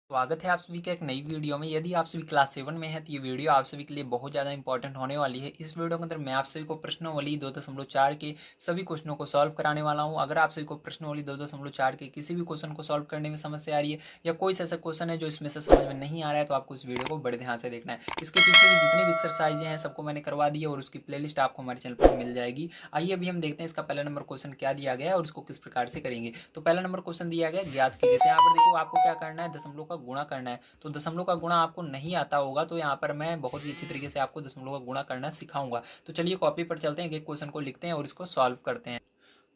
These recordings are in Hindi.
स्वागत है आप सभी का एक नई वीडियो में। यदि आप सभी क्लास 7 में हैं तो ये वीडियो आप सभी के लिए बहुत ज़्यादा इंपॉर्टेंट होने वाली है। इस वीडियो के अंदर मैं आप सभी को प्रश्नावली 2.4 के सभी क्वेश्चनों को सॉल्व कराने वाला हूं। अगर आप सभी को प्रश्नावली 2.4 के किसी भी क्वेश्चन को सॉल्व करने में समस्या आ रही है या कोई ऐसा क्वेश्चन है जो इसमें से समझ में नहीं आ रहा है तो आपको इस वीडियो को बड़े ध्यान से देखना है। इसके पीछे भी जितनी भी एक्सरसाइजें हैं सबको मैंने करवा दी है और उसकी प्लेलिस्ट आपको हमारे चैनल पर मिल जाएगी। आइए अभी हम देखते हैं इसका पहला नंबर क्वेश्चन क्या दिया गया है और इसको किस प्रकार से करेंगे। तो पहला नंबर क्वेश्चन दिया गया ज्ञात कीजिए। यहाँ पर देखो आपको क्या करना है, दशमलव का गुणा करना है। तो दशमलव का गुणा आपको नहीं आता होगा तो यहाँ पर मैं बहुत ही अच्छी तरीके से आपको दशमलव का गुणा करना सिखाऊंगा। तो चलिए कॉपी पर चलते हैं, एक क्वेश्चन को लिखते हैं और इसको सॉल्व करते हैं।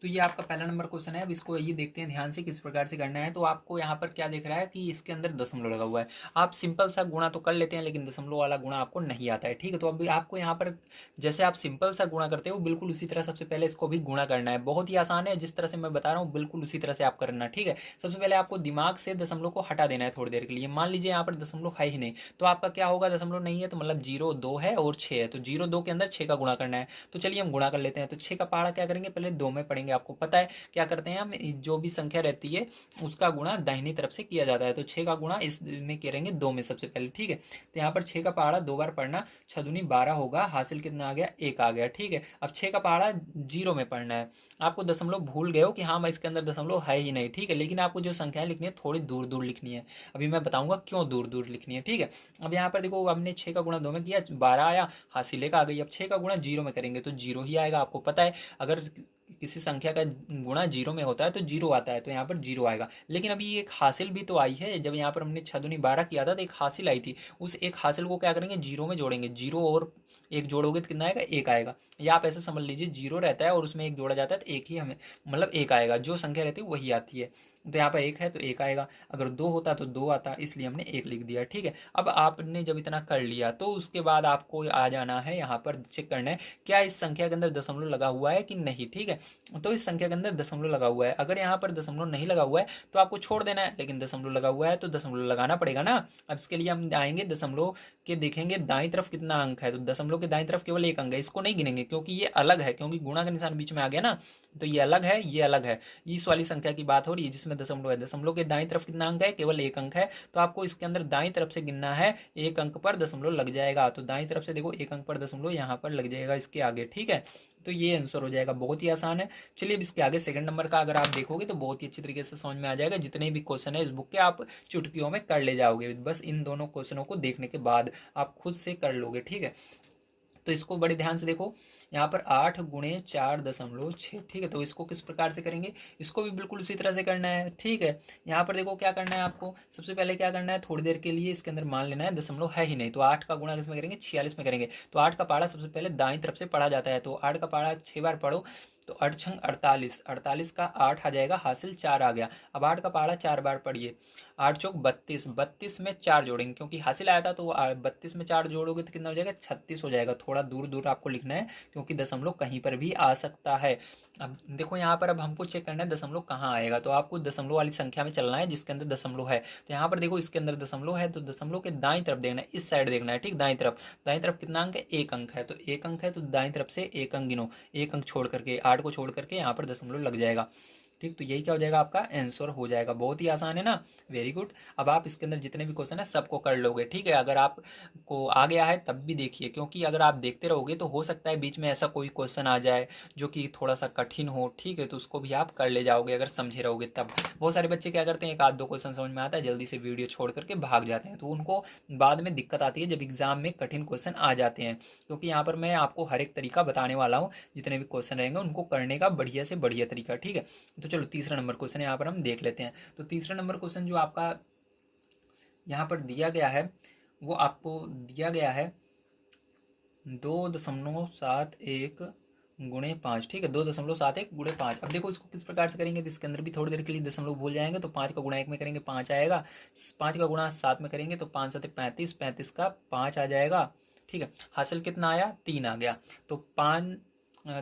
तो ये आपका पहला नंबर क्वेश्चन है। अब इसको ये देखते हैं ध्यान से किस प्रकार से करना है। तो आपको यहाँ पर क्या दिख रहा है कि इसके अंदर दशमलव लगा हुआ है। आप सिंपल सा गुणा तो कर लेते हैं लेकिन दशमलव वाला गुणा आपको नहीं आता है, ठीक है। तो अभी आपको यहाँ पर जैसे आप सिंपल सा गुणा करते हो बिल्कुल उसी तरह सबसे पहले इसको भी गुणा करना है। बहुत ही आसान है, जिस तरह से मैं बता रहा हूँ बिल्कुल उसी तरह से आप करना, ठीक है। सबसे पहले आपको दिमाग से दशमलव को हटा देना है थोड़ी देर के लिए। मान लीजिए यहाँ पर दशमलव है ही नहीं तो आपका क्या होगा, दशमलव नहीं है तो मतलब 0 2 है और 6 है, तो 0 2 के अंदर 6 का गुणा करना है। तो चलिए हम गुणा कर लेते हैं। तो 6 का पहाड़ा क्या करेंगे, पहले 2 में पढ़ेंगे। आपको पता है क्या करते हैं हम, जो भी संख्या रहती है उसका गुणा दाहिनी तरफ से किया जाता है। तो 6 का गुणा इसमें करेंगे 2 में सबसे पहले, ठीक है। तो यहाँ पर 6 का पहाड़ा 2 बार पढ़ना, 6 दूनी 12 होगा, हासिल कितना आ गया, 1 आ गया, ठीक है। अब 6 का पहाड़ा 0 में पढ़ना है। आपको दशमलव भूल गए हो कि हाँ मैं इसके अंदर दशमलव है ही नहीं, ठीक है। लेकिन आपको जो संख्याएं लिखनी है थोड़ी दूर दूर लिखनी है। अभी मैं बताऊंगा क्यों दूर दूर लिखनी है, ठीक है। अब यहाँ पर देखो हमने 6 का गुणा 2 में किया, 12 आया, हासिल 1 आ गई। अब 6 का गुणा 0 में करेंगे तो 0 ही आएगा। आपको पता है अगर किसी संख्या का गुणा 0 में होता है तो 0 आता है, तो यहाँ पर 0 आएगा। लेकिन अभी एक हासिल भी तो आई है। जब यहाँ पर हमने 6 दूनी 12 किया था तो एक हासिल आई थी। उस एक हासिल को क्या करेंगे, 0 में जोड़ेंगे। 0 और 1 जोड़ोगे तो कितना आएगा, 1 आएगा। या आप ऐसे समझ लीजिए 0 रहता है और उसमें 1 जोड़ा जाता है तो 1 ही हमें मतलब 1 आएगा। जो संख्या रहती है वही आती है। तो यहाँ पर 1 है तो 1 आएगा। अगर 2 होता तो 2 आता, इसलिए हमने 1 लिख दिया, ठीक है। अब आपने जब इतना कर लिया तो उसके बाद आपको आ जाना है यहाँ पर चेक करना है क्या इस संख्या के अंदर दशमलव लगा हुआ है कि नहीं, ठीक है। तो इस संख्या के अंदर दशमलव लगा हुआ है। अगर यहाँ पर दशमलव नहीं लगा हुआ है तो आपको छोड़ देना है, लेकिन दशमलव लगा हुआ है तो दशमलव लगाना पड़ेगा ना। अब इसके लिए हम आएंगे दशमलव के, देखेंगे दाईं तरफ कितना अंक है। तो दशमलव के दाईं तरफ केवल 1 अंक है, इसको नहीं गिनेंगे क्योंकि ये अलग है, क्योंकि गुणा का निशान बीच में आ गया ना। तो ये अलग है, ये अलग है। इस वाली संख्या की बात हो रही है जिसमें दशमलव है। दशमलव के दाईं तरफ कितना अंक है, केवल 1 अंक है। तो आपको इसके अंदर दाईं तरफ से गिनना है, 1 अंक पर दशमलव लग जाएगा। तो दाईं तरफ से देखो 1 अंक पर दशमलव यहाँ पर लग जाएगा इसके आगे, ठीक है। तो ये आंसर हो जाएगा, बहुत ही आसान है। चलिए अब इसके आगे सेकंड नंबर का अगर आप देखोगे तो बहुत ही अच्छी तरीके से समझ में आ जाएगा। जितने भी क्वेश्चन है इस बुक के आप चुटकियों में कर ले जाओगे, बस इन दोनों क्वेश्चनों को देखने के बाद आप खुद से कर लोगे, ठीक है। तो इसको बड़े ध्यान से देखो। यहाँ पर 8 × 4.6, ठीक है। तो इसको किस प्रकार से करेंगे, इसको भी बिल्कुल उसी तरह से करना है, ठीक है। यहाँ पर देखो क्या करना है आपको, सबसे पहले क्या करना है, थोड़ी देर के लिए इसके अंदर मान लेना है दशमलव है ही नहीं। तो 8 का गुणा किसमें करेंगे, 46 में करेंगे। तो 8 का पहाड़ा सबसे पहले दाईं तरफ से पढ़ा जाता है। तो 8 का पहाड़ा 6 बार पढ़ो तो 8 छंग 48, 48 का 8 आ जाएगा, हासिल 4 आ गया। अब 8 का पहाड़ा 4 बार पढ़िए, 8 चौक 32, 32 में 4 जोड़ेंगे क्योंकि हासिल आया था। तो 32 में 4 जोड़ोगे तो कितना हो जाएगा, 36 हो जाएगा। थोड़ा दूर दूर आपको लिखना है क्योंकि दशमलव कहीं पर भी आ सकता है। अब देखो यहाँ पर अब हमको चेक करना है दशमलव कहाँ आएगा। तो आपको दशमलव वाली संख्या में चलना है जिसके अंदर दशमलव है। तो यहाँ पर देखो इसके अंदर दशमलव है तो दशमलव के दाईं तरफ देखना है, इस साइड देखना है, ठीक। दाईं तरफ, दाईं तरफ कितना अंक है, 1 अंक है। तो 1 अंक है तो दाईं तरफ से 1 अंक गिनो, 1 अंक छोड़ करके, 8 को छोड़ करके यहाँ पर दशमलव लग जाएगा, ठीक। तो यही क्या हो जाएगा, आपका आंसर हो जाएगा। बहुत ही आसान है ना, वेरी गुड। अब आप इसके अंदर जितने भी क्वेश्चन है सबको कर लोगे, ठीक है। अगर आपको आ गया है तब भी देखिए, क्योंकि अगर आप देखते रहोगे तो हो सकता है बीच में ऐसा कोई क्वेश्चन आ जाए जो कि थोड़ा सा कठिन हो, ठीक है। तो उसको भी आप कर ले जाओगे अगर समझे रहोगे तब। बहुत सारे बच्चे क्या करते हैं, एक आध दो क्वेश्चन समझ में आता है जल्दी से वीडियो छोड़ करके भाग जाते हैं, तो उनको बाद में दिक्कत आती है जब एग्जाम में कठिन क्वेश्चन आ जाते हैं। क्योंकि यहाँ पर मैं आपको हर एक तरीका बताने वाला हूँ, जितने भी क्वेश्चन रहेंगे उनको करने का बढ़िया से बढ़िया तरीका, ठीक है। तो चलो तीसरा नंबर क्वेश्चन यहाँ पर हम देख लेते हैं। तो तीसरा नंबर क्वेश्चन जो आपका यहाँ पर दिया गया है वो आपको दिया गया है 2.71 गुणे 5, ठीक है। 2.71 गुणे 5। अब देखो इसको किस प्रकार से करेंगे, तो इसके अंदर भी थोड़ी देर के लिए दशमलव भूल जाएंगे। तो 5 का गुणा 1 में करेंगे 5 आएगा, 5 का गुणा 7 में करेंगे तो 5 7 35, 35 का 5 आ जाएगा, ठीक है। हासिल कितना आया, 3 आ गया। तो 5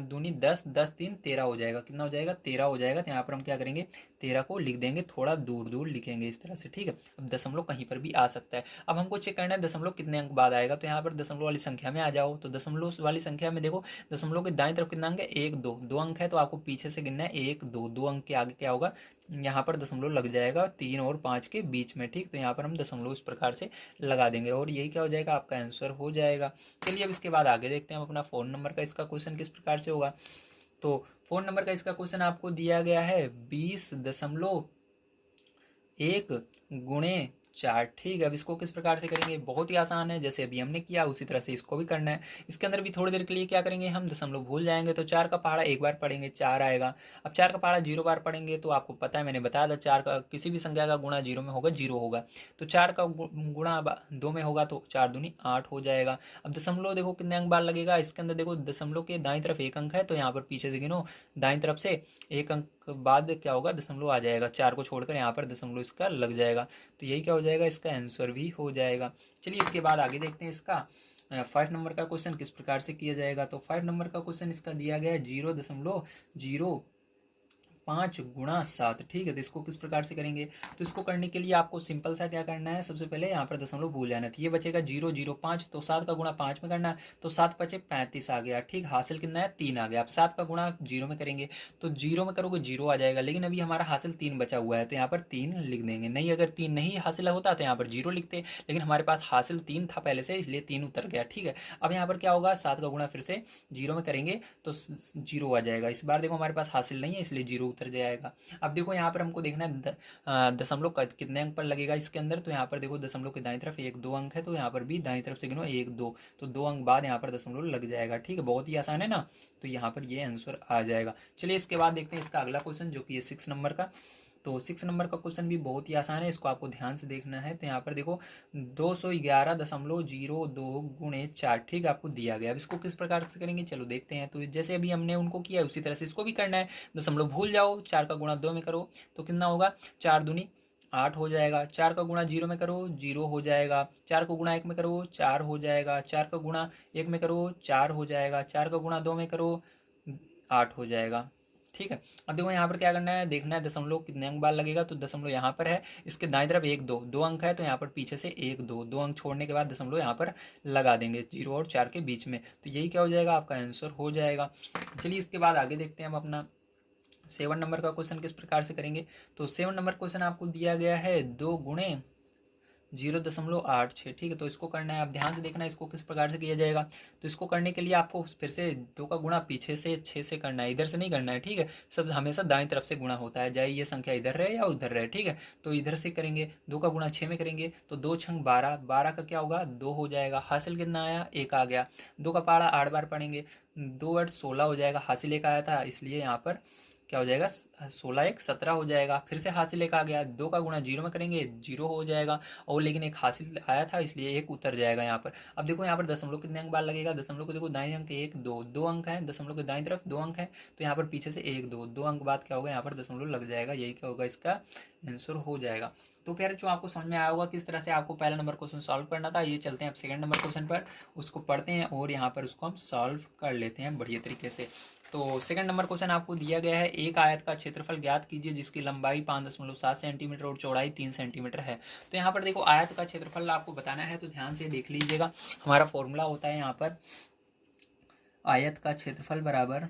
दूनी 10, 10 3 13 हो जाएगा। कितना हो जाएगा, 13 हो जाएगा। तो यहाँ पर हम क्या करेंगे, 13 को लिख देंगे, थोड़ा दूर दूर लिखेंगे इस तरह से, ठीक है। अब दशमलव कहीं पर भी आ सकता है। अब हमको चेक करना है दशमलव कितने अंक बाद आएगा। तो यहाँ पर दशमलव वाली संख्या में आ जाओ। तो दशमलव वाली संख्या में देखो, दशमलव के दाईं तरफ कितना अंक है, 1 2, 2 अंक है। तो आपको पीछे से गिनना है 1 2, 2 अंक के आगे क्या होगा, यहाँ पर दशमलव लग जाएगा 3 और 5 के बीच में, ठीक। तो यहाँ पर हम दशमलव इस प्रकार से लगा देंगे और यही क्या हो जाएगा, आपका आंसर हो जाएगा। चलिए अब इसके बाद आगे देखते हैं हम अपना फ़ोन नंबर का इसका क्वेश्चन किस प्रकार से होगा। तो फ़ोन नंबर का इसका क्वेश्चन आपको दिया गया है 20.1 × 4, ठीक है। अब इसको किस प्रकार से करेंगे, बहुत ही आसान है, जैसे अभी हमने किया उसी तरह से इसको भी करना है। इसके अंदर भी थोड़ी देर के लिए क्या करेंगे, हम दशमलव भूल जाएंगे। तो 4 का पहाड़ा एक बार पढ़ेंगे 4 आएगा। अब 4 का पहाड़ा 0 बार पढ़ेंगे तो आपको पता है, मैंने बताया था 4 का किसी भी संख्या का गुणा 0 में होगा 0 होगा। तो 4 का गुणा 2 में होगा तो 4 दूनी 8 हो जाएगा। अब दशमलव देखो कितने अंक बार लगेगा, इसके अंदर देखो दशमलव के दाईं तरफ 1 अंक है, तो यहाँ पर पीछे से गिनो, दाईं तरफ से 1 अंक बाद क्या होगा, दशमलव आ जाएगा। 4 को छोड़कर यहाँ पर दशमलव इसका लग जाएगा। तो यही क्या हो जाएगा, इसका आंसर भी हो जाएगा। चलिए इसके बाद आगे देखते हैं इसका 5 नंबर का क्वेश्चन किस प्रकार से किया जाएगा। तो 5 नंबर का क्वेश्चन इसका दिया गया है 0.05 × 7, ठीक है। तो इसको किस प्रकार से करेंगे, तो इसको करने के लिए आपको सिंपल सा क्या करना है, सबसे पहले यहाँ पर दशमलव भूल जाना है। तो ये बचेगा 0.05, तो 7 का गुणा 5 में करना है, तो 7 पचे 35 आ गया, ठीक। हासिल कितना है, 3 आ गया। अब 7 का गुणा 0 में करेंगे तो 0 में करोगे 0 आ जाएगा, लेकिन अभी हमारा हासिल 3 बचा हुआ है तो यहाँ पर 3 लिख देंगे। नहीं, अगर 3 नहीं हासिल होता तो यहाँ पर 0 लिखते, लेकिन हमारे पास हासिल 3 था पहले से, इसलिए 3 उतर गया, ठीक है। अब यहाँ पर क्या होगा, 7 का गुणा फिर से 0 में करेंगे तो 0 आ जाएगा। इस बार देखो हमारे पास हासिल नहीं है, इसलिए 0 उतर जाएगा। अब देखो यहाँ पर हमको देखना है दशमलव कितने अंक पर लगेगा इसके अंदर। तो यहाँ पर देखो दशमलव के दाईं तरफ 1 2 अंक है, तो यहाँ पर भी दाईं तरफ से गिनो 1 2, तो 2 अंक बाद यहाँ पर दशमलव लग जाएगा, ठीक है। बहुत ही आसान है ना, तो यहाँ पर ये आंसर आ जाएगा। चलिए इसके बाद देखते हैं इसका अगला क्वेश्चन जो कि है 6 नंबर का। तो 6 नंबर का क्वेश्चन भी बहुत ही आसान है, इसको आपको ध्यान से देखना है। तो यहाँ पर देखो 211.02 × 4, ठीक है, आपको दिया गया। अब इसको किस प्रकार से करेंगे, चलो देखते हैं। तो जैसे अभी हमने उनको किया उसी तरह से इसको भी करना है। दशमलव भूल जाओ, 4 का गुणा 2 में करो तो कितना होगा, 4 दूनी 8 हो जाएगा। 4 का गुणा 0 में करो 0 हो जाएगा। 4 को गुणा 1 में करो 4 हो जाएगा। 4 का गुणा 1 में करो 4 हो जाएगा। 4 का गुणा 2 में करो 8 हो जाएगा, ठीक है। अब देखो यहाँ पर क्या करना है, देखना है दशमलव कितने अंक बार लगेगा। तो दशमलव यहाँ पर है, इसके दाईं तरफ 1 2 2 अंक है, तो यहाँ पर पीछे से 1 2 2 अंक छोड़ने के बाद दशमलव यहाँ पर लगा देंगे 0 और 4 के बीच में। तो यही क्या हो जाएगा, आपका आंसर हो जाएगा। चलिए इसके बाद आगे देखते हैं हम अपना 7 नंबर का क्वेश्चन किस प्रकार से करेंगे। तो 7 नंबर क्वेश्चन आपको दिया गया है 2 गुणे 0.86, ठीक है। तो इसको करना है, आप ध्यान से देखना इसको किस प्रकार से किया जाएगा। तो इसको करने के लिए आपको फिर से 2 का गुणा पीछे से 6 से करना है, इधर से नहीं करना है, ठीक है। सब हमेशा दाएं तरफ से गुणा होता है, चाहे ये संख्या इधर रहे या उधर रहे, ठीक है। तो इधर से करेंगे, 2 का गुणा 6 में करेंगे तो 2 छंग 12, 12 का क्या होगा 2 हो जाएगा। हासिल कितना आया, 1 आ गया। 2 का पहाड़ा 8 बार पढ़ेंगे, 2 8 16 हो जाएगा। हासिल 1 आया था, इसलिए यहाँ पर क्या हो जाएगा, 16 1 17 हो जाएगा। फिर से हासिल 1 आ गया, 2 का गुणा 0 में करेंगे 0 हो जाएगा, और लेकिन एक हासिल आया था इसलिए 1 उतर जाएगा यहाँ पर। अब देखो यहाँ पर दशमलव कितने अंक बार लगेगा, दशमलव को देखो दाएं अंक 1 2 2 अंक है, दशमलव के दाएं तरफ 2 अंक है, तो यहाँ पर पीछे से 1 2 2 अंक बाद क्या होगा, यहाँ पर दशमलव लग जाएगा। यही क्या होगा, इसका आंसर हो जाएगा। तो प्यारे जो आपको समझ में आया होगा किस तरह से आपको पहला नंबर क्वेश्चन सॉल्व करना था। ये चलते हैं अब सेकंड नंबर क्वेश्चन पर, उसको पढ़ते हैं और यहाँ पर उसको हम सॉल्व कर लेते हैं बढ़िया तरीके से। तो सेकंड नंबर क्वेश्चन आपको दिया गया है, एक आयत का क्षेत्रफल ज्ञात कीजिए जिसकी लंबाई 5.7 सेंटीमीटर और चौड़ाई 3 सेंटीमीटर है। तो यहाँ पर देखो आयत का क्षेत्रफल आपको बताना है, तो ध्यान से देख लीजिएगा। हमारा फॉर्मूला होता है यहाँ पर आयत का क्षेत्रफल बराबर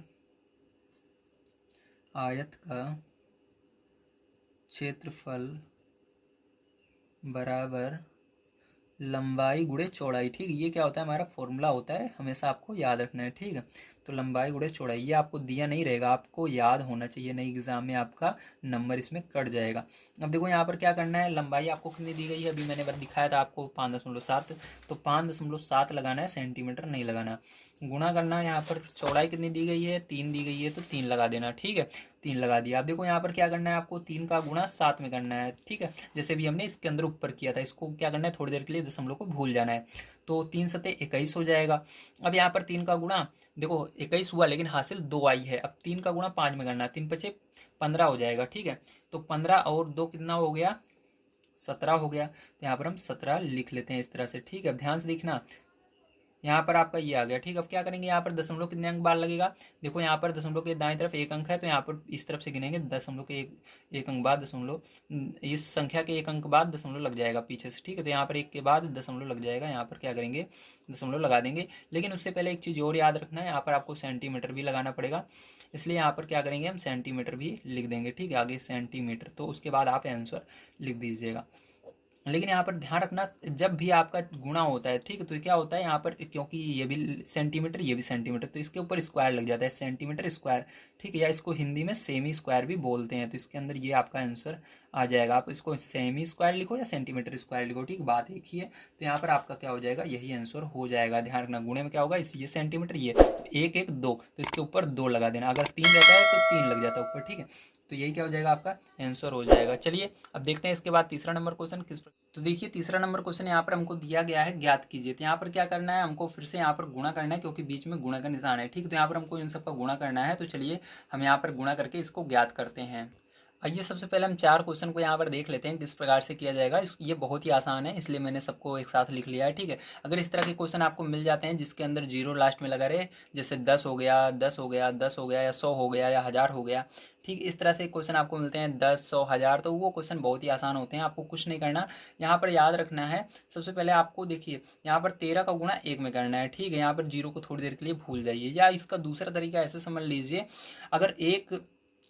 आयत का क्षेत्रफल बराबर लंबाई गुणे चौड़ाई, ठीक है। ये क्या होता है, हमारा फॉर्मूला होता है, हमेशा आपको याद रखना है, ठीक है। तो लंबाई गुणे चौड़ाई ये आपको दिया नहीं रहेगा, आपको याद होना चाहिए, नई एग्जाम में आपका नंबर इसमें कट जाएगा। अब देखो यहाँ पर क्या करना है, लंबाई आपको कितनी दी गई है, अभी मैंने दिखाया था आपको 5.7, तो 5.7 लगाना है, सेंटीमीटर नहीं लगाना। गुणा करना है, यहाँ पर चौड़ाई कितनी दी गई है, 3 दी गई है, तो 3 लगा देना, ठीक है। 3 लगा दिया। अब देखो यहाँ पर क्या करना है, आपको 3 का गुणा 7 में करना है, ठीक है। जैसे भी हमने इसके अंदर ऊपर किया था, इसको क्या करना है, थोड़ी देर के लिए दशमलव को भूल जाना है। तो 3 सते 21 हो जाएगा। अब यहाँ पर 3 का गुणा देखो 21 हुआ, लेकिन हासिल 2 आई है। अब 3 का गुणा 5 में करना है, 3 पचे 15 हो जाएगा, ठीक है। तो 15 और 2 कितना हो गया, 17 हो गया। तो यहाँ पर हम 17 लिख लेते हैं इस तरह से, ठीक है। अब ध्यान से देखना, यहाँ पर आपका ये आ गया। ठीक, अब क्या करेंगे, यहाँ पर दशमलव कितने अंक बाद लगेगा, देखो यहाँ पर दशमलव के दाईं तरफ एक अंक है, तो यहाँ पर इस तरफ से गिनेंगे दशमलव के एक अंक बाद दशमलव, इस संख्या के एक अंक बाद दशमलव लग जाएगा पीछे से। ठीक है, तो यहाँ पर एक के बाद दशमलव लग जाएगा, यहाँ पर क्या करेंगे, दशमलव लगा देंगे। लेकिन उससे पहले एक चीज़ और याद रखना है, यहाँ पर आपको सेंटीमीटर भी लगाना पड़ेगा, इसलिए यहाँ पर क्या करेंगे, हम सेंटीमीटर भी लिख देंगे। ठीक है, आगे सेंटीमीटर, तो उसके बाद आप आंसर लिख दीजिएगा। लेकिन यहाँ पर ध्यान रखना, जब भी आपका गुणा होता है, ठीक है, तो क्या होता है यहाँ पर, क्योंकि ये भी सेंटीमीटर ये भी सेंटीमीटर, तो इसके ऊपर स्क्वायर लग जाता है, सेंटीमीटर स्क्वायर। ठीक है, या इसको हिंदी में सेमी स्क्वायर भी बोलते हैं, तो इसके अंदर ये आपका आंसर आ जाएगा। आप इसको सेमी स्क्वायर लिखो या सेंटीमीटर स्क्वायर लिखो, ठीक, बात एक ही है। तो यहाँ पर आपका क्या हो जाएगा, यही आंसर हो जाएगा। ध्यान रखना, गुणे में क्या होगा, इस ये सेंटीमीटर, ये तो एक एक दो, तो इसके ऊपर दो लगा देना, अगर तीन रहता है तो तीन लग जाता है ऊपर। ठीक है, तो यही क्या हो जाएगा, आपका आंसर हो जाएगा। चलिए अब देखते हैं इसके बाद तीसरा नंबर क्वेश्चन किस। तो देखिए तीसरा नंबर क्वेश्चन यहाँ पर हमको दिया गया है, ज्ञात कीजिए। तो यहाँ पर क्या करना है, हमको फिर से यहाँ पर गुणा करना है, क्योंकि बीच में गुणा का निशान है। ठीक, तो यहाँ पर हमको इन सबका गुणा करना है, तो चलिए हम यहाँ पर गुणा करके इसको ज्ञात करते हैं। आइए सबसे पहले हम चार क्वेश्चन को यहाँ पर देख लेते हैं किस प्रकार से किया जाएगा। ये बहुत ही आसान है, इसलिए मैंने सबको एक साथ लिख लिया है। ठीक है, अगर इस तरह के क्वेश्चन आपको मिल जाते हैं जिसके अंदर जीरो लास्ट में लगा रहे, जैसे 10 हो गया, 10 हो गया, 10 हो गया, या 100 हो गया, या 1000 हो गया, ठीक, इस तरह से क्वेश्चन आपको मिलते हैं 10, 100, 1000, तो वो क्वेश्चन बहुत ही आसान होते हैं, आपको कुछ नहीं करना। यहाँ पर याद रखना है, सबसे पहले आपको देखिए यहाँ पर 13 का गुणा 1 में करना है। ठीक है, यहाँ पर जीरो को थोड़ी देर के लिए भूल जाइए, या इसका दूसरा तरीका ऐसे समझ लीजिए, अगर एक,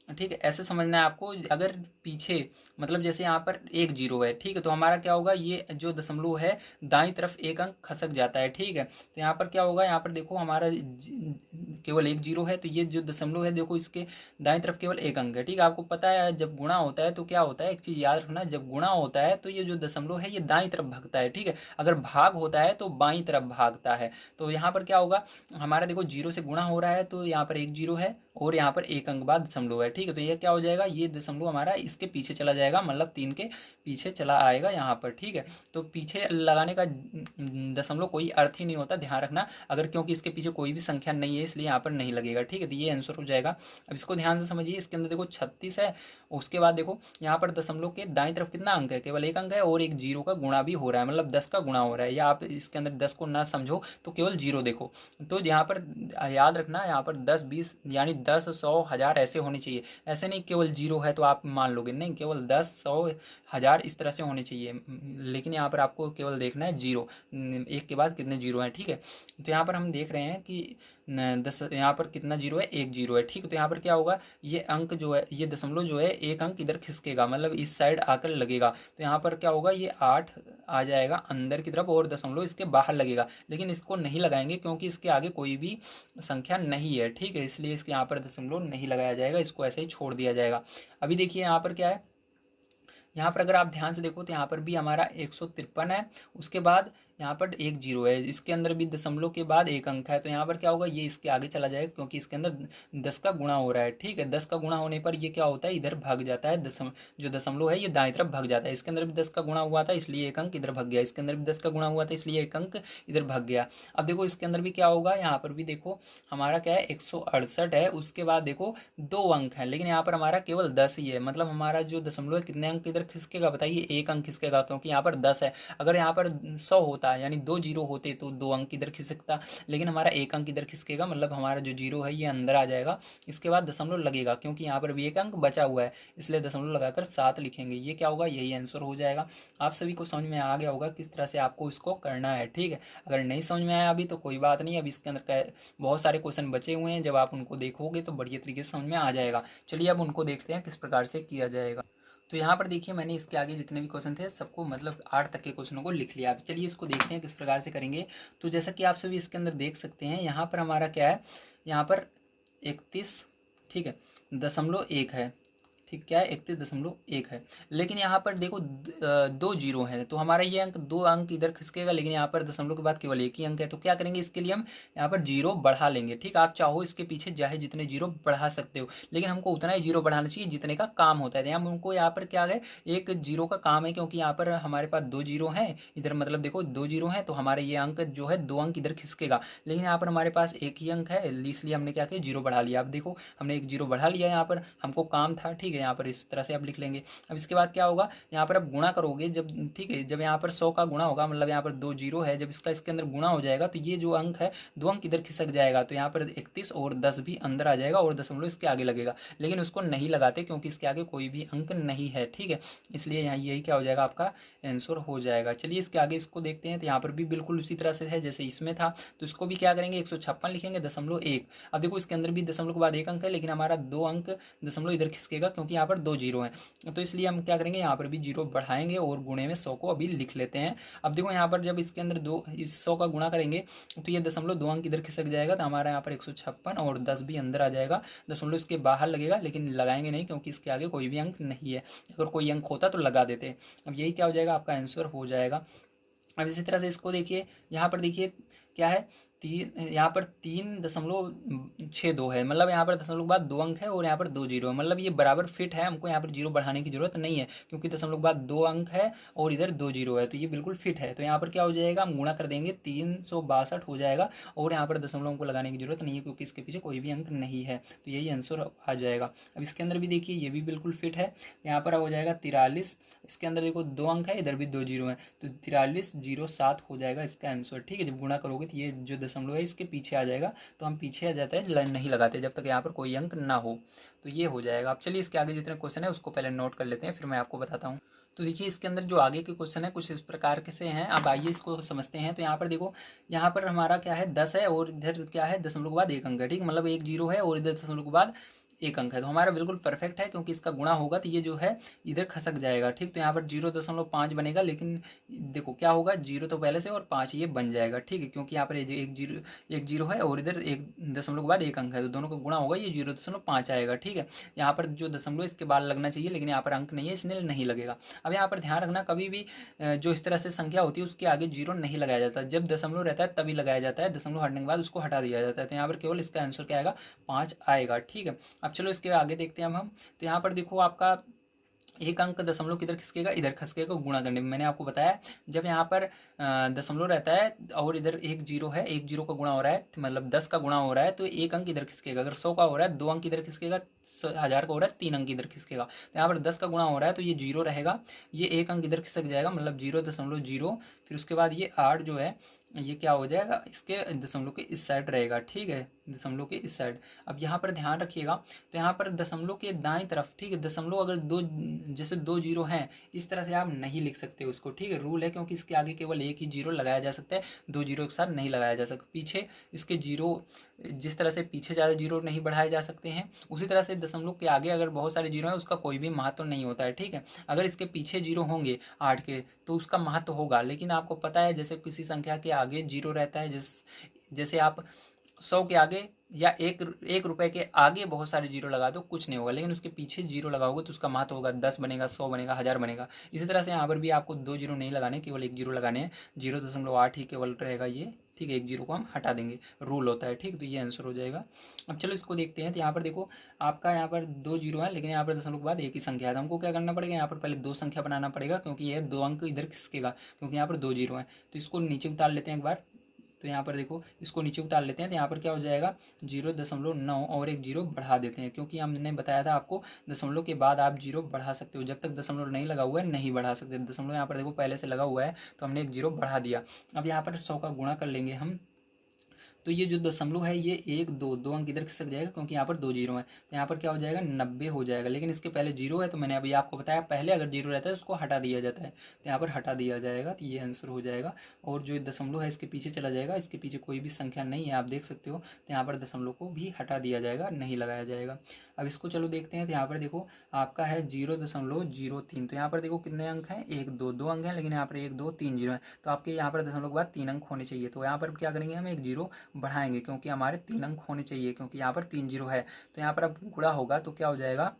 ठीक है, ऐसे समझना है आपको, अगर पीछे मतलब जैसे यहाँ पर एक जीरो है, ठीक है, तो हमारा क्या होगा, ये जो दशमलव है दाईं तरफ एक अंक खसक जाता है। ठीक है, तो यहाँ पर क्या होगा, यहाँ पर देखो हमारा केवल एक जीरो है, तो ये जो दशमलव है देखो इसके दाईं तरफ केवल एक अंक है। ठीक है, आपको पता है जब गुणा होता है तो क्या होता है, एक चीज़ याद रखना, जब गुणा होता है तो ये जो दशमलव है ये दाईं तरफ भागता है। ठीक है, अगर भाग होता है तो बाईं तरफ भागता है। तो यहाँ पर क्या होगा, हमारा देखो जीरो से गुणा हो रहा है, तो यहाँ पर एक जीरो है और यहाँ पर एक अंक बाद दशमलव है। ठीक है, तो ये क्या हो जाएगा, ये दशमलव हमारा इसके पीछे चला जाएगा, मतलब 3 के पीछे चला आएगा यहाँ पर। ठीक है, तो पीछे लगाने का दशमलव कोई अर्थ ही नहीं होता, ध्यान रखना, अगर क्योंकि इसके पीछे कोई भी संख्या नहीं है इसलिए यहाँ पर नहीं लगेगा। ठीक है, तो ये आंसर हो जाएगा। अब इसको ध्यान से समझिए, इसके अंदर देखो 36 है, उसके बाद देखो यहाँ पर दशमलव के दाईं तरफ कितना अंक है, केवल एक अंक है, और एक जीरो का गुणा भी हो रहा है, मतलब 10 का गुणा हो रहा है, या आप इसके अंदर 10 को ना समझो तो केवल जीरो देखो। तो यहाँ पर याद रखना, यहाँ पर 10, 20 यानी 10, 100, 1000 ऐसे होने चाहिए, ऐसे नहीं केवल जीरो है तो आप मान लोगे, नहीं, केवल 10, 100, 1000 इस तरह से होने चाहिए। लेकिन यहाँ पर आपको केवल देखना है जीरो, एक के बाद कितने जीरो हैं। ठीक है, तो यहाँ पर हम देख रहे हैं कि 10, यहाँ पर कितना जीरो है, एक जीरो है। ठीक है, तो यहाँ पर क्या होगा, ये अंक जो है, ये दशमलव जो है एक अंक इधर खिसकेगा, मतलब इस साइड आकर लगेगा, तो यहाँ पर क्या होगा, ये 8 आ जाएगा अंदर की तरफ और दशमलव इसके बाहर लगेगा। लेकिन इसको नहीं लगाएंगे क्योंकि इसके आगे कोई भी संख्या नहीं है। ठीक है, इसलिए इसके यहाँ पर दशमलव नहीं लगाया जाएगा, इसको ऐसे ही छोड़ दिया जाएगा। अभी देखिए यहाँ पर क्या है, यहाँ पर अगर आप ध्यान से देखो तो यहाँ पर भी हमारा 153 है, उसके बाद यहाँ पर एक जीरो है, इसके अंदर भी दशमलव के बाद एक अंक है, तो यहाँ पर क्या होगा, ये इसके आगे चला जाएगा क्योंकि इसके अंदर 10 का गुणा हो रहा है। ठीक है, 10 का गुणा होने पर ये क्या होता है, इधर भाग जाता है, जो दशमलव है ये दाएं तरफ भाग जाता है। इसके अंदर भी 10 का गुणा हुआ था इसलिए एक अंक इधर भाग गया, इसके अंदर भी 10 का गुणा हुआ था इसलिए एक अंक इधर भाग गया। अब देखो इसके अंदर भी क्या होगा, यहाँ पर भी देखो हमारा क्या है, 168 है, उसके बाद देखो 2 अंक है, लेकिन यहाँ पर हमारा केवल 10 ही है, मतलब हमारा जो दशमलव है कितने अंक इधर खिसकेगा बताइए, एक अंक खिसकेगा, क्योंकि यहाँ पर 10 है। अगर यहाँ पर 100 होता है यानी 2 जीरो होते तो 2 अंक इधर खिसकता, लेकिन हमारा एक अंक इधर खिसकेगा, मतलब हमारा जो जीरो है ये अंदर आ जाएगा, इसके बाद दशमलव लगेगा क्योंकि यहाँ पर भी एक अंक बचा हुआ है, इसलिए दशमलव लगाकर 7 लिखेंगे। ये क्या होगा, यही आंसर हो जाएगा। आप सभी को समझ में आ गया होगा किस तरह से आपको इसको करना है। ठीक है, अगर नहीं समझ में आया अभी तो कोई बात नहीं, अभी इसके अंदर बहुत सारे क्वेश्चन बचे हुए हैं, जब आप उनको देखोगे तो बढ़िया तरीके से समझ में आ जाएगा। चलिए अब उनको देखते हैं किस प्रकार से किया जाएगा। तो यहाँ पर देखिए मैंने इसके आगे जितने भी क्वेश्चन थे सबको मतलब 8 तक के क्वेश्चनों को लिख लिया। अब चलिए इसको देखते हैं किस प्रकार से करेंगे। तो जैसा कि आप सभी इसके अंदर देख सकते हैं, यहाँ पर हमारा क्या है, यहाँ पर 31, ठीक है, दशमलव 1 है, ठीक, क्या है, 31.1 है, लेकिन यहाँ पर देखो 2 जीरो है, तो हमारा ये अंक 2 अंक इधर खिसकेगा, लेकिन यहाँ पर दशमलव के बाद केवल एक ही अंक है, तो क्या करेंगे, इसके लिए हम यहाँ पर जीरो बढ़ा लेंगे। ठीक, आप चाहो इसके पीछे चाहे जितने जीरो बढ़ा सकते हो, लेकिन हमको उतना ही जीरो बढ़ाना चाहिए जितने का काम होता है। हमको यहाँ पर क्या है, एक जीरो का काम है, क्योंकि यहाँ पर हमारे पास 2 जीरो हैं इधर, मतलब देखो 2 जीरो हैं, तो हमारे ये अंक जो है 2 अंक इधर खिसकेगा, लेकिन यहाँ पर हमारे पास एक ही अंक है, इसलिए हमने क्या किया, जीरो बढ़ा लिया। अब देखो हमने एक जीरो बढ़ा लिया, यहाँ पर हमको काम था, ठीक है, है, यहाँ पर इस तरह से आप लिख लेंगे। अब इसके बाद क्या होगा, यहाँ पर आप गुणा करोगे जब, ठीक है, जब यहाँ पर 100 का गुणा होगा, मतलब यहाँ पर 2 जीरो है, जब इसका इसके अंदर गुणा हो जाएगा तो ये जो अंक है 2 अंक इधर खिसक जाएगा, तो यहाँ पर 31 और 10 भी अंदर आ जाएगा और दशमलव इसके आगे लगेगा, लेकिन उसको नहीं लगाते क्योंकि इसके आगे कोई भी अंक नहीं है, ठीक है, इसलिए यहाँ यही क्या हो जाएगा, आपका आंसर हो जाएगा। चलिए इसके आगे इसको देखते हैं, तो यहाँ पर भी बिल्कुल उसी तरह से है जैसे इसमें था, तो इसको भी क्या करेंगे, 156 लिखेंगे दशमलव 1। अब देखो इसके अंदर भी दशमलव के बाद एक अंक है, लेकिन हमारा 2 अंक दशमलव इधर खिसकेगा क्योंकि यहाँ पर 2 जीरो है, तो इसलिए हम क्या करेंगे, यहाँ पर भी जीरो बढ़ाएंगे और गुणे में 100 को अभी लिख लेते हैं। अब देखो यहाँ पर जब इसके अंदर इस 100 का गुणा करेंगे तो ये दशमलव 2 अंक इधर खिसक जाएगा, तो हमारा यहाँ पर 156 और 10 भी अंदर आ जाएगा, दशमलव इसके बाहर लगेगा, लेकिन लगाएंगे नहीं क्योंकि इसके आगे कोई भी अंक नहीं है, अगर कोई अंक होता तो लगा देते। अब यही क्या हो जाएगा, आपका आंसर हो जाएगा। अब इसी तरह से इसको देखिए, यहाँ पर देखिए क्या है, यहाँ पर 3.62 है, मतलब यहाँ पर दशमलव के बाद 2 अंक है और यहाँ पर 2 जीरो है, मतलब ये बराबर फिट है, हमको यहाँ पर जीरो बढ़ाने की जरूरत नहीं है क्योंकि दशमलव के बाद 2 अंक है और इधर 2 जीरो है, तो ये बिल्कुल फिट है। तो यहाँ पर क्या हो जाएगा, हम गुणा कर देंगे, 362 हो जाएगा और यहाँ पर दशमलव को लगाने की जरूरत नहीं है क्योंकि इसके पीछे कोई भी अंक नहीं है, तो यही आंसर आ जाएगा। अब इसके अंदर भी देखिए ये भी बिल्कुल फिट है, यहाँ पर हो जाएगा 43, इसके अंदर देखो 2 अंक है, इधर भी 2 जीरो है, तो 4307 हो जाएगा इसका आंसर, ठीक है। जब गुणा करोगे तो ये जो दशमलव है इसके पीछे आ जाएगा, तो हम पीछे आ जाता है नहीं लगाते जब तक यहाँ पर कोई अंक ना हो, तो ये हो जाएगा। अब चलिए इसके आगे जितने क्वेश्चन है उसको पहले नोट कर लेते हैं, फिर मैं आपको बताता हूँ। तो देखिए इसके अंदर जो आगे के क्वेश्चन है कुछ इस प्रकार के से हैं, अब आइए इसको समझते हैं। तो यहाँ पर देखो, यहाँ पर हमारा क्या है 10 है और इधर क्या है दशमलव के बाद एक अंक है, ठीक, मतलब 1 जीरो है और इधर दशमलव के बाद एक अंक है, तो हमारा बिल्कुल परफेक्ट है क्योंकि इसका गुणा होगा तो ये जो है इधर खसक जाएगा, ठीक, तो यहाँ पर 0.5 बनेगा, लेकिन देखो क्या होगा, जीरो तो पहले से और 5 ये बन जाएगा, ठीक है, क्योंकि यहाँ पर एक जीरो है और इधर एक दशमलव के बाद एक अंक है, तो दोनों का गुणा होगा, ये 0.5 आएगा, ठीक है। यहाँ पर जो दशमलव इसके बाद लगना चाहिए, लेकिन यहाँ पर अंक नहीं है इसलिए नहीं लगेगा। अब यहाँ पर ध्यान रखना, कभी भी जो इस तरह से संख्या होती है उसके आगे जीरो नहीं लगाया जाता, जब दशमलव रहता है तभी लगाया जाता है, दशमलव हटने के बाद उसको हटा दिया जाता है, तो यहाँ पर केवल इसका आंसर क्या आएगा, 5 आएगा, ठीक है। अब चलो इसके आगे देखते हैं हम। तो यहाँ पर देखो आपका एक अंक दशमलव किधर खिसकेगा, इधर खिसकेगा गुणा करने में, मैंने आपको बताया जब यहाँ पर दशमलव रहता है और इधर एक जीरो है, एक जीरो का गुणा हो रहा है, मतलब 10 का गुणा हो रहा है, तो एक अंक इधर खिसकेगा, अगर 100 का हो रहा है 2 अंक इधर खिसकेगा, 1000 का हो रहा है 3 अंक इधर खिसकेगा, तो यहाँ पर 10 का गुणा हो रहा है तो ये जीरो रहेगा, ये एक अंक इधर खिसक जाएगा, मतलब 0.0, फिर उसके बाद ये 8 जो है ये क्या हो जाएगा, इसके दशमलव के इस साइड रहेगा, ठीक है, दशमलव के इस साइड। अब यहाँ पर ध्यान रखिएगा, तो यहाँ पर दशमलव के दाएं तरफ, ठीक है, दशमलव अगर जैसे 2 जीरो हैं इस तरह से आप नहीं लिख सकते उसको, ठीक है, रूल है, क्योंकि इसके आगे केवल एक ही जीरो लगाया जा सकता है, 2 जीरो के साथ नहीं लगाया जा सकता। पीछे इसके जीरो, जिस तरह से पीछे ज़्यादा जीरो नहीं बढ़ाए जा सकते हैं, उसी तरह से दशमलव के आगे अगर बहुत सारे जीरो हैं उसका कोई भी महत्व नहीं होता है, ठीक है। अगर इसके पीछे जीरो होंगे 8 के तो उसका महत्व होगा, लेकिन आपको पता है जैसे किसी संख्या के आगे जीरो रहता है, जैसे आप 100 के आगे या एक रुपए के आगे बहुत सारे जीरो लगा दो कुछ नहीं होगा, लेकिन उसके पीछे जीरो लगाओगे तो उसका महत्व होगा, 10 बनेगा, 100 बनेगा, 1000 बनेगा। इसी तरह से यहाँ पर भी आपको 2 जीरो नहीं लगाने, केवल एक जीरो लगाने हैं, 0.8 ही केवल रहेगा ये, ठीक है, एक जीरो को हम हटा देंगे, रूल होता है, ठीक, तो ये आंसर हो जाएगा। अब चलो इसको देखते हैं। तो यहाँ पर देखो आपका यहाँ पर 2 जीरो है, लेकिन यहाँ पर दशमलव के बाद एक ही संख्या है, तो हमको क्या करना पड़ेगा, यहाँ पर पहले 2 संख्या बनाना पड़ेगा क्योंकि ये 2 अंक इधर खिसकेगा, क्योंकि यहाँ पर 2 जीरो है, तो इसको नीचे उतार लेते हैं एक बार। तो यहाँ पर देखो इसको नीचे उतार लेते हैं, तो यहाँ पर क्या हो जाएगा 0.9 और एक जीरो बढ़ा देते हैं, क्योंकि हमने बताया था आपको दशमलव के बाद आप जीरो बढ़ा सकते हो, जब तक दशमलव नहीं लगा हुआ है नहीं बढ़ा सकते। दशमलव यहाँ पर देखो पहले से लगा हुआ है तो हमने एक जीरो बढ़ा दिया। अब यहाँ पर 100 का गुणा कर लेंगे हम, तो ये जो दशमलव है ये 1 2 अंक इधर खिसक जाएगा क्योंकि यहाँ पर 2 जीरो है, तो यहाँ पर क्या हो जाएगा 90 हो जाएगा, लेकिन इसके पहले जीरो है, तो मैंने अभी आपको बताया पहले अगर जीरो रहता है उसको हटा दिया जाता है, तो यहाँ पर हटा दिया जाएगा, तो ये आंसर हो जाएगा। और जो दशमलव है इसके पीछे चला जाएगा, इसके पीछे कोई भी संख्या नहीं है आप देख सकते हो, तो यहाँ पर दशमलव को भी हटा दिया जाएगा, नहीं लगाया जाएगा। अब इसको चलो देखते हैं। तो यहाँ पर देखो आपका है 0.03, तो यहाँ पर देखो कितने अंक हैं, 1 2 अंक हैं, लेकिन यहाँ पर 1 2 3 जीरो है, तो आपके यहाँ पर दशमलव के बाद 3 अंक होने चाहिए, तो यहाँ पर क्या करेंगे हम एक जीरो बढ़ाएंगे क्योंकि हमारे 3 अंक होने चाहिए, क्योंकि यहाँ पर 3 जीरो है, तो यहाँ पर अब गुणा होगा तो क्या हो जाएगा,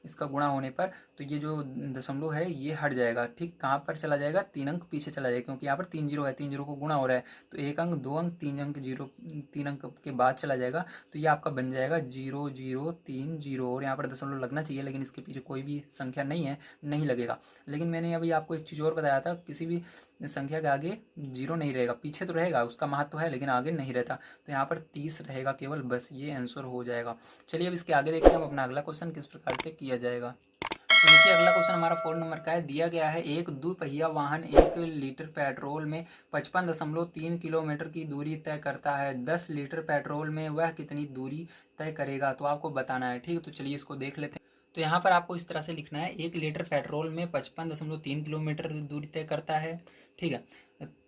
इसका गुणा होने पर तो ये जो दशमलव है ये हट जाएगा, ठीक, कहाँ पर चला जाएगा 3 अंक पीछे चला जाएगा, क्योंकि यहाँ पर 3 जीरो है, 3 जीरो को गुणा हो रहा है, तो 1 अंक 2 अंक 3 अंक जीरो 3 अंक के बाद चला जाएगा, तो ये आपका बन जाएगा 0 0 3 0, और यहाँ पर दशमलव लगना चाहिए, लेकिन इसके पीछे कोई भी संख्या नहीं है, नहीं लगेगा। लेकिन मैंने अभी आपको एक चीज़ और बताया था, किसी भी संख्या के आगे जीरो नहीं रहेगा, पीछे तो रहेगा उसका महत्व है लेकिन आगे नहीं रहता, तो यहाँ पर 30 रहेगा केवल, बस ये आंसर हो जाएगा। चलिए अब इसके आगे देखते हैं हम अपना अगला क्वेश्चन किस प्रकार से किया किया जाएगा। तो देखिए अगला क्वेश्चन हमारा 4 नंबर का है। दिया गया है एक दुपहिया वाहन 1 लीटर पेट्रोल में 55.3 किलोमीटर की दूरी तय करता है। 10 लीटर पेट्रोल में वह कितनी दूरी तय करेगा, तो आपको बताना है। ठीक है, तो चलिए इसको देख लेते हैं। तो यहाँ पर आपको इस तरह से लिखना है, 1 लीटर पेट्रोल में 55.3 किलोमीटर दूरी तय करता है। ठीक है,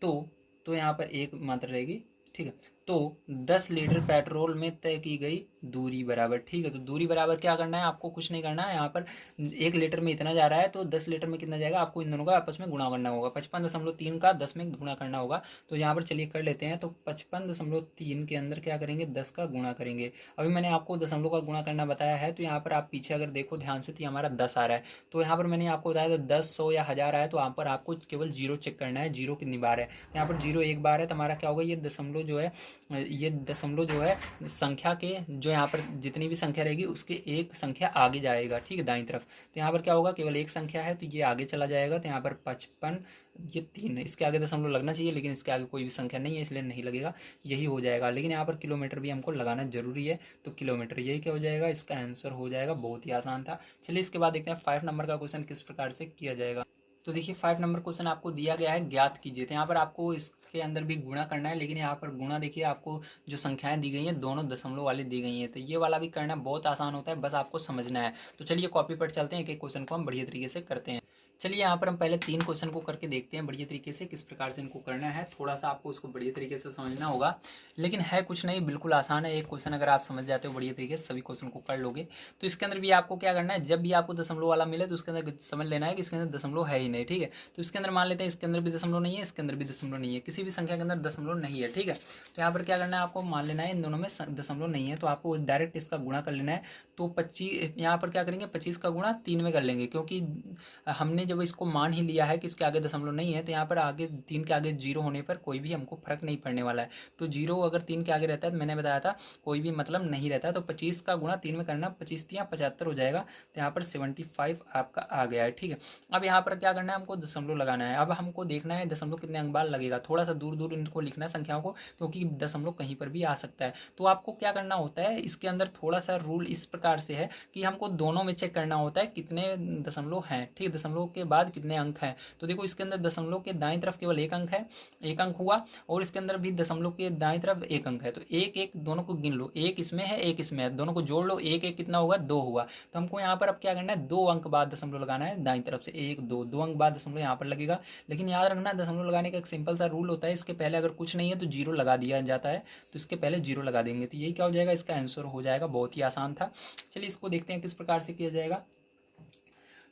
तो यहाँ पर एक मात्रा रहेगी। ठीक है, तो 10 लीटर पेट्रोल में तय की गई दूरी बराबर। ठीक है, तो दूरी बराबर क्या करना है, आपको कुछ नहीं करना है। यहाँ पर 1 लीटर में इतना जा रहा है तो 10 लीटर में कितना जाएगा, आपको इन दोनों का आपस में गुणा करना होगा। 55.3 का 10 में गुणा करना होगा। तो यहाँ पर चलिए कर लेते हैं। तो 55.3 के अंदर क्या करेंगे, 10 का गुणा करेंगे। अभी मैंने आपको दशमलव का गुणा करना बताया है, तो यहाँ पर आप पीछे अगर देखो ध्यान से, तो हमारा 10 आ रहा है। तो यहाँ पर मैंने आपको बताया था 10, 100 या 1000 आया, तो यहाँ पर आपको केवल जीरो चेक करना है, जीरो कितनी बार है। तो यहाँ पर जीरो एक बार है, तो हमारा क्या होगा, ये दशमलव जो है, ये दशमलव जो है संख्या के जो यहाँ पर जितनी भी संख्या रहेगी उसके एक संख्या आगे जाएगा। ठीक है, दाईं तरफ। तो यहाँ पर क्या होगा, केवल एक संख्या है तो ये आगे चला जाएगा। तो यहाँ पर 55, ये 3 है, इसके आगे दशमलव लगना चाहिए, लेकिन इसके आगे कोई भी संख्या नहीं है इसलिए नहीं लगेगा, यही हो जाएगा। लेकिन यहाँ पर किलोमीटर भी हमको लगाना जरूरी है, तो किलोमीटर यही क्या हो जाएगा, इसका आंसर हो जाएगा। बहुत ही आसान था। चलिए इसके बाद देखते हैं 5 नंबर का क्वेश्चन किस प्रकार से किया जाएगा। तो देखिए 5 नंबर क्वेश्चन आपको दिया गया है, ज्ञात कीजिए। तो यहाँ पर आपको इसके अंदर भी गुणा करना है, लेकिन यहाँ पर गुणा देखिए आपको जो संख्याएं दी गई हैं दोनों दशमलव वाली दी गई हैं, तो ये वाला भी करना बहुत आसान होता है, बस आपको समझना है। तो चलिए कॉपी पर चलते हैं, एक एक क्वेश्चन को हम बढ़िया तरीके से करते हैं। चलिए यहाँ पर हम पहले 3 क्वेश्चन को करके देखते हैं बढ़िया तरीके से, किस प्रकार से इनको करना है। थोड़ा सा आपको उसको बढ़िया तरीके से समझना होगा, लेकिन है कुछ नहीं, बिल्कुल आसान है। एक क्वेश्चन अगर आप समझ जाते हो बढ़िया तरीके से, सभी क्वेश्चन को कर लोगे। तो इसके अंदर भी आपको क्या करना है, जब भी आपको दशमलव वाला मिले तो उसके अंदर समझ लेना है कि इसके अंदर दशमलव है ही नहीं। ठीक है, तो इसके अंदर मान लेते हैं इसके अंदर भी दशमलव नहीं है, इसके अंदर भी दशमलव नहीं है, किसी भी संख्या के अंदर दशमलव नहीं है। ठीक है, तो यहाँ पर क्या करना है, आपको मान लेना है इन दोनों में दशमलव नहीं है, तो आपको डायरेक्ट इसका गुणा कर लेना है। तो 25 यहाँ पर क्या करेंगे, 25 का गुणा 3 में कर लेंगे, क्योंकि हमने जब इसको मान ही लिया है कि इसके आगे दशमलव नहीं है, तो यहाँ पर आगे 3 के आगे जीरो होने पर कोई भी हमको फर्क नहीं पड़ने वाला है। तो जीरो अगर 3 के आगे रहता है, तो मैंने बताया था कोई भी मतलब नहीं रहता है। तो 25 का गुणा 3 में करना, 25 3 75 हो जाएगा। तो यहाँ पर 75 आपका आ गया है। ठीक है, अब यहाँ पर क्या करना है, हमको दशमलव लगाना है। अब हमको देखना है दशमलव कितने अंक बार लगेगा, थोड़ा सा दूर दूर इनको लिखना है संख्याओं को, क्योंकि दशमलव कहीं पर भी आ सकता है। तो आपको क्या करना होता है, इसके अंदर थोड़ा सा रूल इस प्रकार से है कि हमको दोनों में चेक करना होता है कितने दशमलव हैं। ठीक है, दशमलव के बाद कितने अंक हैं। तो देखो इसके अंदर दशमलव के दाईं तरफ केवल एक अंक है, एक अंक हुआ, और इसके अंदर भी दशमलव के दाईं तरफ एक अंक है। तो एक एक दोनों को गिन लो, एक इसमें है एक इसमें है, दोनों को जोड़ लो, एक एक कितना होगा, 2 हुआ। तो हमको यहाँ पर अब क्या करना है, 2 अंक बाद दशमलव लगाना है दाईं तरफ से, 1 2 2 अंक बाद दशमलव यहाँ पर लगेगा। लेकिन याद रखना दशमलव लगाने का एक सिंपल सा रूल होता है, इसके पहले अगर कुछ नहीं है तो जीरो लगा दिया जाता है, तो इसके पहले जीरो लगा देंगे। तो यही क्या हो जाएगा, इसका आंसर हो जाएगा। बहुत ही आसान था। चलिए इसको देखते हैं किस प्रकार से किया जाएगा।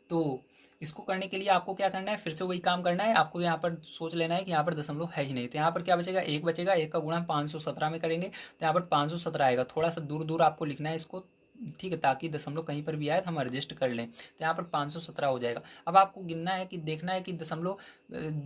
तो इसको करने के लिए आपको क्या करना है, फिर से वही काम करना है। आपको यहाँ पर सोच लेना है कि यहाँ पर दशमलव है ही नहीं, तो यहाँ पर क्या बचेगा, एक बचेगा। एक का गुणा 517 में करेंगे, तो यहाँ पर 517 आएगा। थोड़ा सा दूर दूर आपको लिखना है इसको, ठीक है, ताकि दशमलव कहीं पर भी आए तो हम एडजस्ट कर लें। तो यहाँ पर 517 हो जाएगा। अब आपको गिनना है कि देखना है कि दशमलव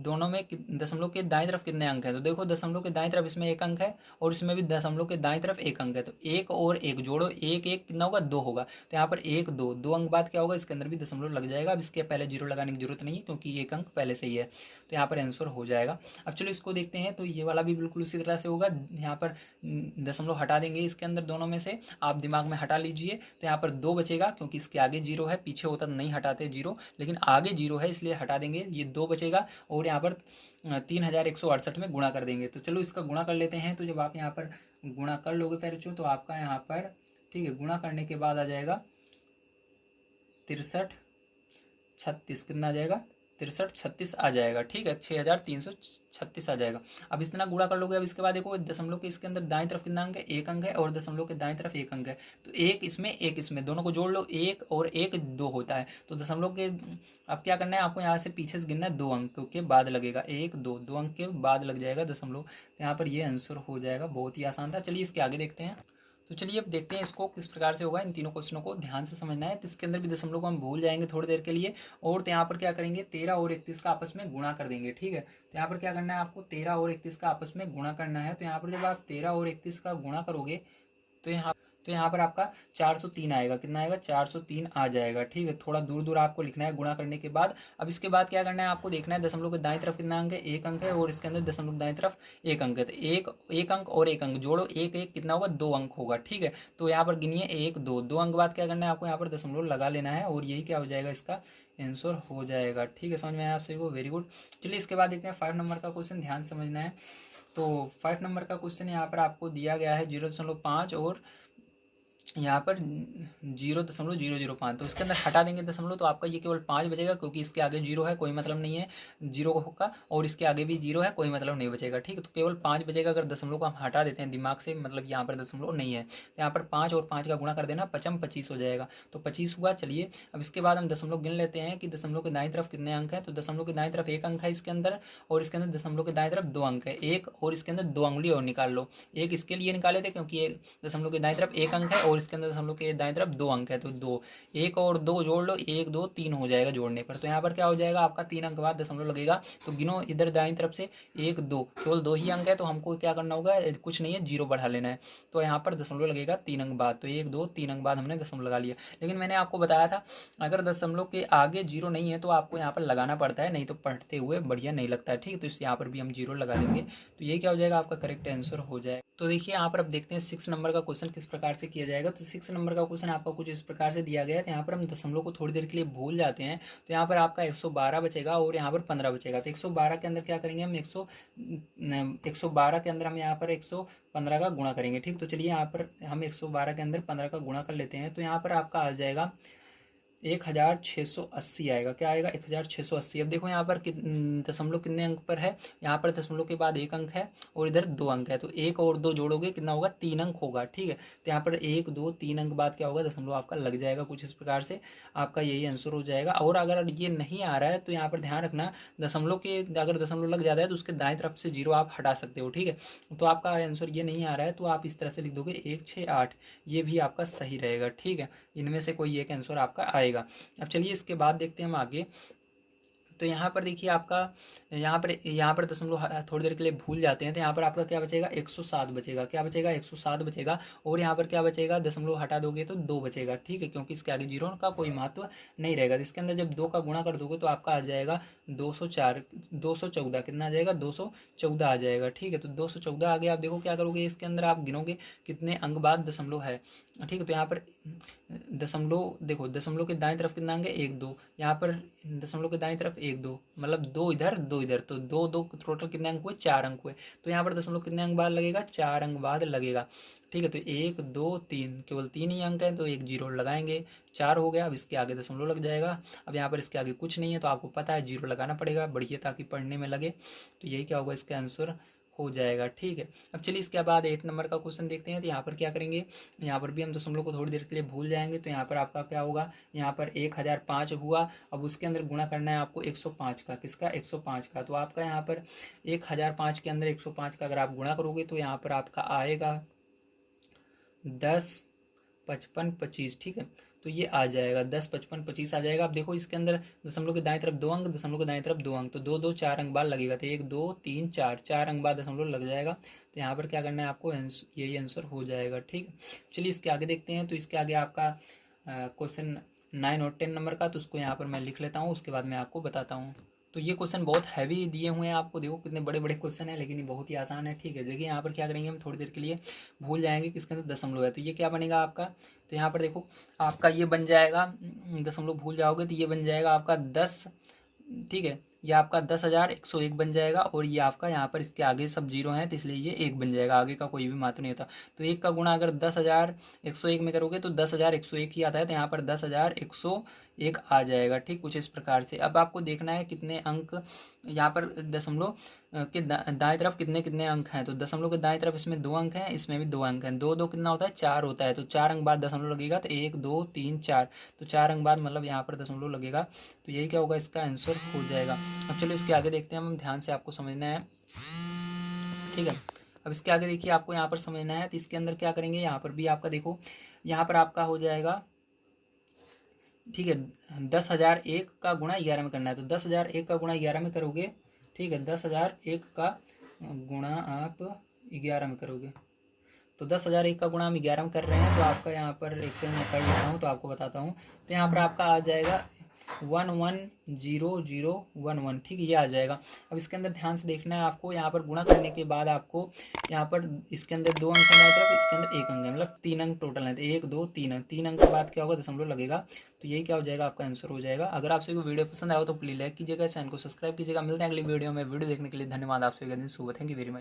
दोनों में दशमलव के दाईं तरफ कितने अंक हैं। तो देखो दशमलव के दाईं तरफ इसमें एक अंक है, और इसमें भी दशमलव के दाईं तरफ एक अंक है। तो एक और एक जोड़ो, एक एक कितना होगा, 2 होगा। तो यहाँ पर 1 2 2 अंक बाद क्या होगा, इसके अंदर भी दशमलव लग जाएगा। अब इसके पहले जीरो लगाने की जरूरत नहीं है, क्योंकि एक अंक पहले से ही है। तो यहाँ पर आंसर हो जाएगा। अब चलो इसको देखते हैं। तो ये वाला भी बिल्कुल उसी तरह से होगा। यहाँ पर दशमलव हटा देंगे इसके अंदर दोनों में से, आप दिमाग में हटा लीजिए। तो यहाँ पर 2 बचेगा, क्योंकि इसके आगे जीरो है, पीछे होता तो नहीं हटाते जीरो, लेकिन आगे जीरो है इसलिए हटा देंगे। ये 2 बचेगा, और यहाँ पर 3168 में गुणा कर देंगे। तो चलो इसका गुणा कर लेते हैं। तो जब आप यहाँ पर गुणा कर लोगे पैरचो, तो आपका यहाँ पर, ठीक है, गुणा करने के बाद आ जाएगा 63 36, कितना आ जाएगा, 63 36 आ जाएगा। ठीक है, 6336 आ जाएगा। अब इतना गुणा कर लोगे। अब इसके बाद देखो दशमलव के इसके अंदर दाईं तरफ कितना अंक है, एक अंक है, और दशमलव के दाईं तरफ एक अंक है। तो एक इसमें एक इसमें, दोनों को जोड़ लो, एक और एक 2 होता है। तो दशमलव के अब क्या करना है, आपको यहाँ से पीछे से गिनना है, 2 अंक के बाद लगेगा, 1 2 2 अंक के बाद लग जाएगा दशमलव। तो यहाँ पर ये आंसर हो जाएगा। बहुत ही आसान था। चलिए इसके आगे देखते हैं। तो चलिए अब देखते हैं इसको किस प्रकार से होगा। इन तीनों क्वेश्चनों को ध्यान से समझना है। तो इसके अंदर भी दशमलव को हम भूल जाएंगे थोड़ी देर के लिए, और तो यहाँ पर क्या करेंगे, 13 और 31 का आपस में गुणा कर देंगे। ठीक है, तो यहाँ पर क्या करना है, आपको 13 और 31 का आपस में गुणा करना है। तो यहाँ पर जब आप 13 और 31 का गुणा करोगे, तो तो यहाँ पर आपका 403 आएगा। कितना आएगा? 403 आ जाएगा। ठीक है, थोड़ा दूर दूर आपको लिखना है गुणा करने के बाद। अब इसके बाद क्या करना है आपको देखना है दशमलव के दाएं तरफ कितना अंक है? एक अंक है, और इसके अंदर दशमलव के दाएं तरफ एक अंक है। तो एक अंक और एक अंक जोड़ो, एक एक कितना होगा? 2 अंक होगा। ठीक है, तो यहाँ पर गिनिए 1 2, 2 अंक बाद क्या करना है आपको? यहाँ पर दशमलव लगा लेना है, और यही क्या हो जाएगा? इसका आंसर हो जाएगा। ठीक है, समझ में आया आप सभी को? Very good. चलिए इसके बाद देखते हैं 5 नंबर का क्वेश्चन, ध्यान समझना है। तो 5 नंबर का क्वेश्चन यहाँ पर आपको दिया गया है 0.5 और यहाँ पर 0.005। तो इसके अंदर हटा देंगे दशमलव, तो आपका ये केवल 5 बचेगा, क्योंकि इसके आगे 0 है, कोई मतलब नहीं है जीरो का, और इसके आगे भी 0 है, कोई मतलब नहीं बचेगा। ठीक है, तो केवल 5 बचेगा। अगर दशमलव को हम हटा देते हैं दिमाग से, मतलब यहाँ पर दशमलव नहीं है, तो यहाँ पर 5 और 5 का गुणा कर देना, 25 हो जाएगा। तो 25 हुआ। चलिए अब इसके बाद हम दशमलव गिन लेते हैं कि दशमलव के दाएं तरफ कितने अंक है। तो दशमलव के दाएं तरफ एक अंक है इसके अंदर, और इसके अंदर दशमलव के दाएं तरफ 2 अंक है। एक और इसके अंदर 2 अंगुली और निकाल लो। एक इसके लिए निकाले थे क्योंकि एक दशमलव के दाएं तरफ एक अंक है, और इसके अंदर दशमलव के दाएं तरफ 2 अंक है। तो 2, 1 और 2 जोड़ लो, 1 2 3 हो जाएगा जोड़ने पर। तो यहाँ पर क्या हो जाएगा आपका? 3 अंक बाद दशमलव लगेगा। तो गिनो इधर दाएं तरफ से 1 2, केवल 2 ही अंक है, तो हमको क्या करना होगा? कुछ नहीं है, 0 बढ़ा लेना है। तो यहाँ पर दशमलव लगेगा 3 अंक बाद। तो 1 2 3 अंक बाद हमने दशमलव लगा लिया। लेकिन मैंने आपको बताया था अगर दशमलव के आगे 0 नहीं है तो आपको यहाँ पर लगाना पड़ता है, नहीं तो पढ़ते हुए बढ़िया नहीं लगता है। ठीक है, तो इस यहाँ पर भी हम 0 लगा लेंगे। तो ये क्या हो जाएगा? आपका करेक्ट आंसर हो जाएगा। तो देखिए यहाँ पर अब देखते हैं 6 नंबर का क्वेश्चन किस प्रकार से किया जाएगा। तो 6 नंबर का क्वेश्चन आपका कुछ इस प्रकार से दिया गया है। तो यहाँ पर हम दशमलव को थोड़ी देर के लिए भूल जाते हैं। तो यहाँ पर आपका 112 बचेगा और यहाँ पर 15 बचेगा। तो 112 के अंदर क्या करेंगे हम? 112 के अंदर हम यहाँ पर 115 का गुणा करेंगे। ठीक, तो चलिए यहाँ पर हम 112 के अंदर 15 का गुणा कर लेते हैं। तो यहाँ पर आपका आ जाएगा 1680 आएगा। क्या आएगा? 1680। अब देखो यहाँ पर दशमलव कितने अंक पर है? यहाँ पर दशमलव के बाद एक अंक है और इधर 2 अंक है। तो 1 और 2 जोड़ोगे कितना होगा? 3 अंक होगा। ठीक है, तो यहाँ पर 1 2 3 अंक बाद क्या होगा? दशमलव आपका लग जाएगा। कुछ इस प्रकार से आपका यही आंसर हो जाएगा। और अगर ये नहीं आ रहा है तो यहाँ पर ध्यान रखना, दशमलव के अगर दशमलव लग जाता है तो उसके दाएं तरफ से 0 आप हटा सकते हो। ठीक है, तो आपका आंसर ये नहीं आ रहा है तो आप इस तरह से लिख दोगे 168। ये भी आपका सही रहेगा। ठीक है, इनमें से कोई एक आंसर आपका आएगा। अब चलिए इसके बाद देखते हैं हम आगे। तो यहाँ पर देखिए आपका यहाँ पर दशमलव थोड़ी देर के लिए भूल जाते हैं। तो यहाँ पर आपका क्या बचेगा? 107 बचेगा। क्या बचेगा? 107 बचेगा। और यहाँ पर क्या बचेगा? दशमलव हटा दोगे तो 2 बचेगा। ठीक है, क्योंकि इसके आगे 0 का कोई महत्व नहीं रहेगा। तो इसके अंदर जब 2 का गुणा कर दोगे तो आपका आ जाएगा 214। कितना आ जाएगा? 214 आ जाएगा। ठीक है, तो 214 आ गया। आप देखो क्या करोगे, इसके अंदर आप गिनोगे कितने अंक बाद दशमलव है। ठीक है, तो यहाँ पर दशमलव देखो, दशमलव के दाएं तरफ कितना अंक है? 1 2। यहाँ पर दशमलव के दाएं तरफ 1 2, मतलब 2 इधर 2 इधर, तो 2 2 टोटल कितने अंक हुए? 4 अंक हुए। तो यहाँ पर दशमलव कितने अंक बाद लगेगा? 4 अंक बाद लगेगा। ठीक है, तो 1 2 3, केवल 3 ही अंक है, तो एक 0 लगाएंगे, 4 हो गया। अब इसके आगे दशमलव लग जाएगा। अब यहाँ पर इसके आगे कुछ नहीं है तो आपको पता है 0 लगाना पड़ेगा, बढ़िया, ताकि पढ़ने में लगे। तो यही क्या होगा? इसका आंसर हो जाएगा। ठीक है, अब चलिए इसके बाद 8 नंबर का क्वेश्चन देखते हैं। तो यहाँ पर क्या करेंगे? यहाँ पर भी हम दशमलव को थोड़ी देर के लिए भूल जाएंगे। तो यहाँ पर आपका क्या होगा? यहाँ पर 1005 हुआ। अब उसके अंदर गुणा करना है आपको 105 का। किसका? 105 का। तो आपका यहाँ पर 1005 के अंदर 105 का अगर आप गुणा करोगे तो यहाँ पर आपका आएगा 10 55 25। ठीक है, तो ये आ जाएगा 10 55 25 आ जाएगा। अब देखो इसके अंदर दशमलव के दाएं तरफ 2 अंक, दशमलव के दाएं तरफ 2 अंक, तो 2 2 4 अंक बाद लगेगा। तो 1 2 3 4 अंक बाद दशमलव लग जाएगा। तो यहाँ पर क्या करना है आपको? यही आंसर हो जाएगा। ठीक है, चलिए इसके आगे देखते हैं। तो इसके आगे आपका क्वेश्चन 9 और 10 नंबर का, तो उसको यहाँ पर मैं लिख लेता हूँ, उसके बाद मैं आपको बताता हूँ। तो ये क्वेश्चन बहुत हैवी दिए हुए हैं आपको, देखो कितने बड़े बड़े क्वेश्चन है, लेकिन ये बहुत ही आसान है। ठीक है, देखिए यहाँ पर क्या करेंगे हम, थोड़ी देर के लिए भूल जाएंगे किसके अंदर दशमलव है। तो ये क्या बनेगा आपका? तो यहाँ पर देखो आपका ये बन जाएगा, दशमलव भूल जाओगे तो ये बन जाएगा आपका 10। ठीक है, ये आपका 10,101 बन जाएगा। और ये आपका यहाँ पर इसके आगे सब 0 हैं तो इसलिए ये 1 बन जाएगा, आगे का कोई भी मात्र नहीं होता। तो 1 का गुणा अगर 10,101 में करोगे तो 10,101 ही आता है। तो यहाँ पर 10,101 आ जाएगा। ठीक, कुछ इस प्रकार से। अब आपको देखना है कितने अंक यहाँ पर दशमलव के दाएं तरफ कितने कितने अंक हैं। तो दशमलव के दाएं तरफ इसमें 2 अंक हैं, इसमें भी 2 अंक हैं। 2 2 कितना होता है? 4 होता है। तो 4 अंक बाद दशमलव लगेगा। तो 1 2 3 4, तो 4 अंक बाद मतलब यहाँ पर दशमलव लगेगा। तो यही क्या होगा? इसका आंसर हो जाएगा। अब चलो इसके आगे देखते हैं हम, ध्यान से आपको समझना है। ठीक है, अब इसके आगे देखिए आपको यहाँ पर समझना है। तो इसके अंदर क्या करेंगे? यहाँ पर भी आपका देखो, यहाँ पर आपका हो जाएगा। ठीक है, 10,001 का गुणा 11 में करना है। तो 10,001 का गुणा 11 में करोगे। ठीक है, 10,001 का गुणा आप 11 में करोगे तो 10,001 का गुणा हम 11 में कर रहे हैं, तो आपका यहाँ पर एक से मैं कर लेता हूँ तो आपको बताता हूँ। तो यहाँ पर आपका आ जाएगा 110011, ठीक है, ये आ जाएगा। अब इसके अंदर ध्यान से देखना है आपको, यहाँ पर गुणा करने के बाद आपको यहाँ पर इसके अंदर 2 अंक है तरफ, इसके अंदर 1 अंक है, मतलब 3 अंक टोटल है। तो 1 2 3 अंक, 3 अंक के बाद क्या होगा, दशमलव लगेगा। तो यही क्या हो जाएगा, आपका आंसर हो जाएगा। अगर आप सभी को वीडियो पसंद आया हो तो प्लीज़ लाइक कीजिएगा, चैनल को सब्सक्राइब कीजिएगा। मिलते हैं अगली वीडियो में। वीडियो देखने के लिए धन्यवाद आप सभी का दिन शुभ। Thank you very much.